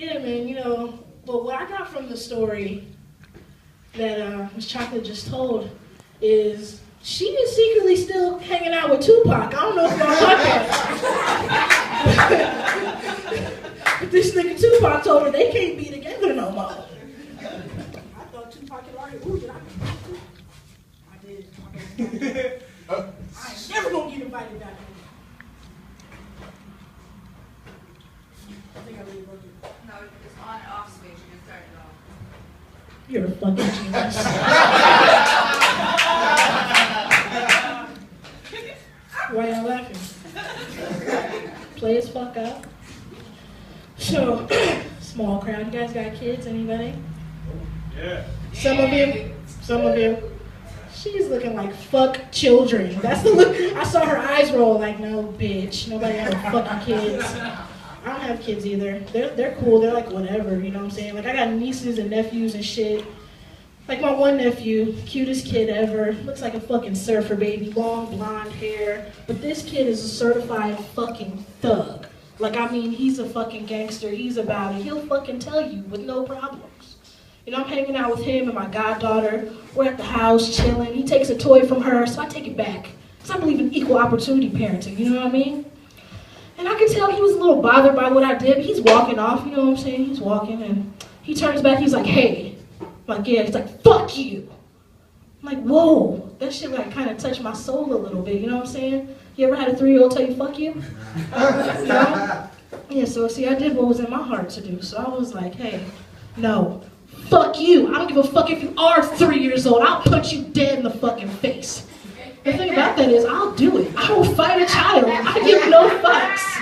Yeah, man, but what I got from the story that Miss Chocolate just told is she is secretly still hanging out with Tupac. I don't know if y'all like that. But this nigga Tupac told her they can't be together no more. I thought Tupac had already moved it. I did. I ain't never gonna get invited back. I think I really broke it. No, it's on and off switch. You can start it off. You're a fucking genius. Why y'all laughing? Play as fuck up. So, small crowd. You guys got kids? Anybody? Yeah. Some of you. She's looking like fuck children. That's the look. I saw her eyes roll like, no, bitch. Nobody has fucking kids. I don't have kids either. They're cool. They're like whatever, you know what I'm saying? Like I got nieces and nephews and shit. Like my one nephew, cutest kid ever. Looks like a fucking surfer baby, long blonde hair. But this kid is a certified fucking thug. Like I mean, he's a fucking gangster. He's about it. He'll fucking tell you with no problems. I'm hanging out with him and my goddaughter. We're at the house chilling. He takes a toy from her, so I take it back. Because I believe in equal opportunity parenting, you know what I mean? And I could tell he was a little bothered by what I did. But he's walking off, you know what I'm saying? He's walking and he turns back, he's like, hey. I'm like, yeah, he's like, fuck you. I'm like, whoa. That shit like kind of touched my soul a little bit, you know what I'm saying? You ever had a 3-year-old tell you fuck you? You know? Yeah, so see, I did what was in my heart to do. So I was like, hey, no. Fuck you. I don't give a fuck if you are 3 years old. I'll punch you dead in the fucking face. The thing about that is, I'll do it. I will fight a child. I give no fucks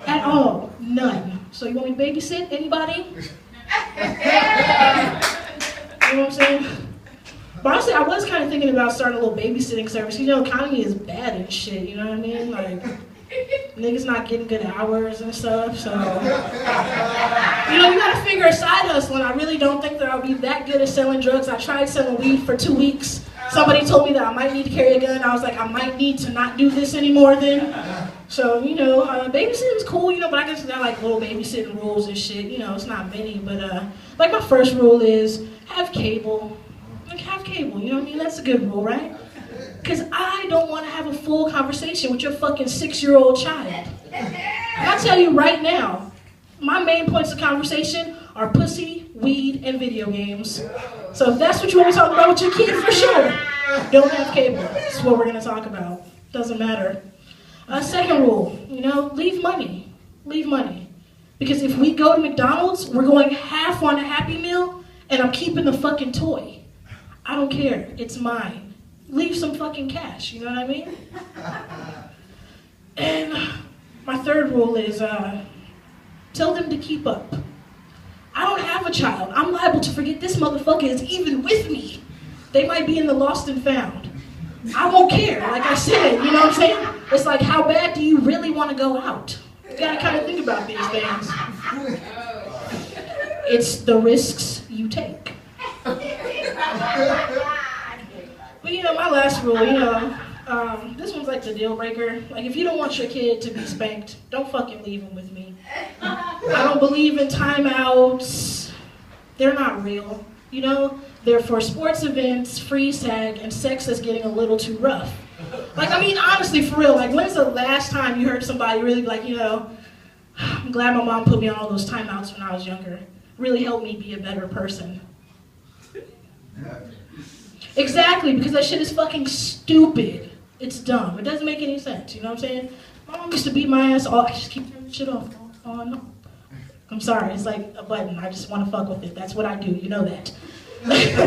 at all. None. So you want me to babysit? Anybody? You know what I'm saying? But honestly, I was kind of thinking about starting a little babysitting service. Economy is bad and shit. You know what I mean? Like, niggas not getting good hours and stuff. So, you gotta figure a side hustle. And I really don't think that I'll be that good at selling drugs. I tried selling weed for 2 weeks. Somebody told me that I might need to carry a gun. I was like, I might need to not do this anymore then. So, babysitting's cool, but I guess got like little babysitting rules and shit. It's not many, but like my first rule is have cable. Like have cable, you know what I mean? That's a good rule, right? Because I don't want to have a full conversation with your fucking 6-year-old child. I'll tell you right now, my main points of conversation are pussy, weed, and video games. So if that's what you want to talk about with your kid, for sure, don't have cable. That's what we're going to talk about. Doesn't matter. Second rule, leave money. Leave money. Because if we go to McDonald's, we're going half on a Happy Meal, and I'm keeping the fucking toy. I don't care. It's mine. Leave some fucking cash, you know what I mean? And my third rule is tell them to keep up. I don't have a child. I'm liable to forget this motherfucker is even with me. They might be in the lost and found. I won't care, like I said, you know what I'm saying? It's like, how bad do you really want to go out? You gotta kind of think about these things. It's the risks you take. But my last rule, this one's like the deal breaker. Like if you don't want your kid to be spanked, don't fucking leave him with me. I don't believe in timeouts. They're not real. They're for sports events, free SAG, and sex that's getting a little too rough. Like, I mean, honestly, for real, like when's the last time you heard somebody really be like, I'm glad my mom put me on all those timeouts when I was younger. Really helped me be a better person. Exactly, because that shit is fucking stupid. It's dumb. It doesn't make any sense, you know what I'm saying? My mom used to beat my ass. I just keep turning shit off. Oh, no. I'm sorry, it's like a button. I just want to fuck with it. That's what I do, you know that. But,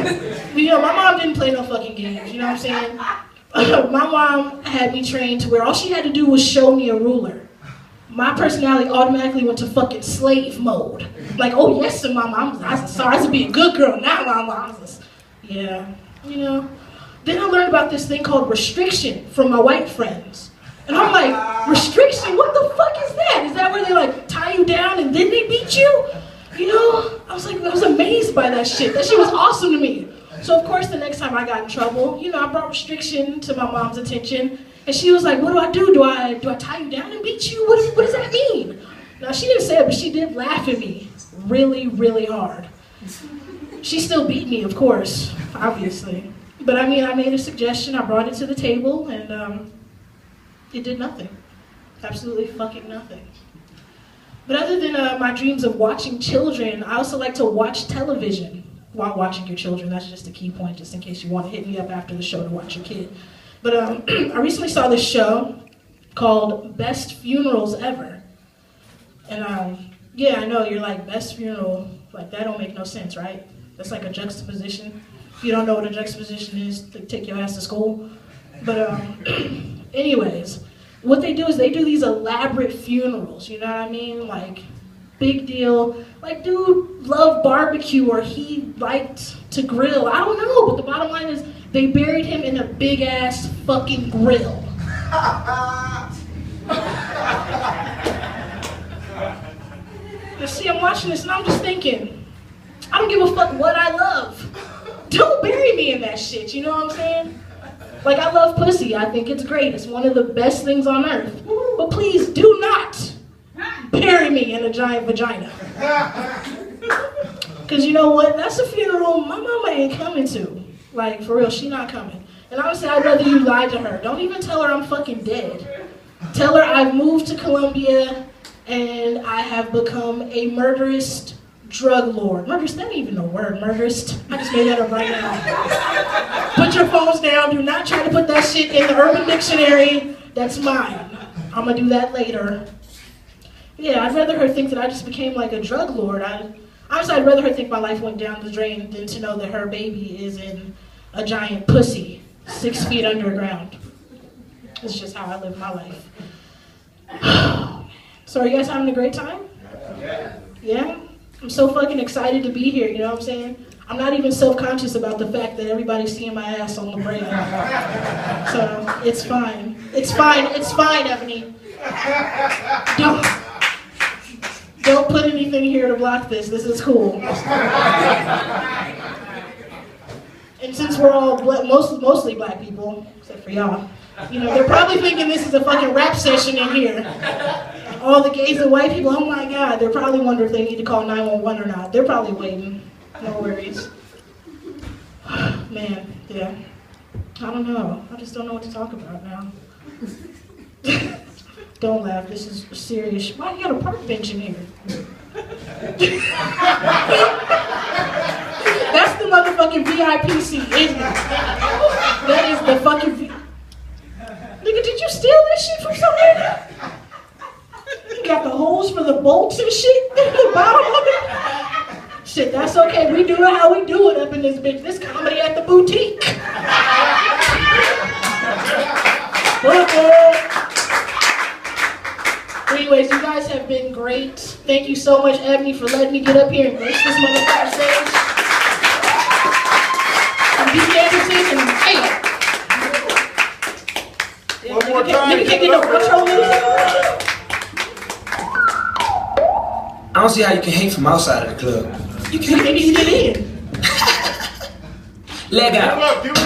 my mom didn't play no fucking games, you know what I'm saying? My mom had me trained to where all she had to do was show me a ruler. My personality automatically went to fucking slave mode. Like, oh yes, and my mom, I was sorry, I was being a good girl now, my mom was, yeah. Then I learned about this thing called restriction from my white friends. And I'm like, restriction? What the fuck is that? Is that where they like tie you down and then they beat you? I was amazed by that shit. That shit was awesome to me. So of course the next time I got in trouble, I brought restriction to my mom's attention. And she was like, what do? Do I tie you down and beat you? What does that mean? Now she didn't say it, but she did laugh at me. really, really hard. She still beat me, of course, obviously. But I mean, I made a suggestion, I brought it to the table, and it did nothing. Absolutely fucking nothing. But other than my dreams of watching children, I also like to watch television while watching your children. That's just a key point, just in case you want to hit me up after the show to watch your kid. But I recently saw this show called Best Funerals Ever. And yeah, I know, you're like, best funeral, like that don't make no sense, right? That's like a juxtaposition. If you don't know what a juxtaposition is, take your ass to school. But anyways, what they do is they do these elaborate funerals, you know what I mean? Like, big deal. Like, dude loved barbecue or he liked to grill. I don't know, but the bottom line is they buried him in a big ass fucking grill. Now see, I'm watching this and I'm just thinking, I don't give a fuck what I love. Don't bury me in that shit, you know what I'm saying? Like, I love pussy. I think it's great. It's one of the best things on earth. But please do not bury me in a giant vagina. Because you know what? That's a funeral my mama ain't coming to. Like, for real, she not coming. And honestly, I'd rather you lie to her. Don't even tell her I'm fucking dead. Tell her I've moved to Colombia and I have become a murderous drug lord. Murderous, that ain't even a word, murderous. I just made that up right now. Put your phones down. Do not try to put that shit in the Urban Dictionary. That's mine. I'm gonna do that later. Yeah, I'd rather her think that I just became like a drug lord. Honestly, I'd rather her think my life went down the drain than to know that her baby is in a giant pussy 6 feet underground. It's just how I live my life. So are you guys having a great time? Yeah? I'm so fucking excited to be here, you know what I'm saying? I'm not even self-conscious about the fact that everybody's seeing my ass on the brain. So, it's fine. It's fine, Ebony. Don't put anything here to block this. This is cool. And since we're all mostly black people, except for y'all, you know, they're probably thinking this is a fucking rap session in here. All the gays and white people, oh my God, they're probably wondering if they need to call 911 or not. They're probably waiting. No worries. Man, yeah. I don't know. I just don't know what to talk about now. Don't laugh, this is serious. Why you got a park bench in here? That's the motherfucking VIP seat, isn't it? That is the fucking Nigga, did you steal this shit from somewhere? You got the holes for the bolts and shit at the bottom of it? Shit, that's okay. We do it how we do it up in this bitch. This comedy at the boutique. Anyways, you guys have been great. Thank you so much, Ebony, for letting me get up here and grace this motherfucker stage. And B. Anderson and hey. One more time. You can't get no control music. I don't see how you can hate from outside of the club. You can't, maybe you get in. Leg out. Give it up,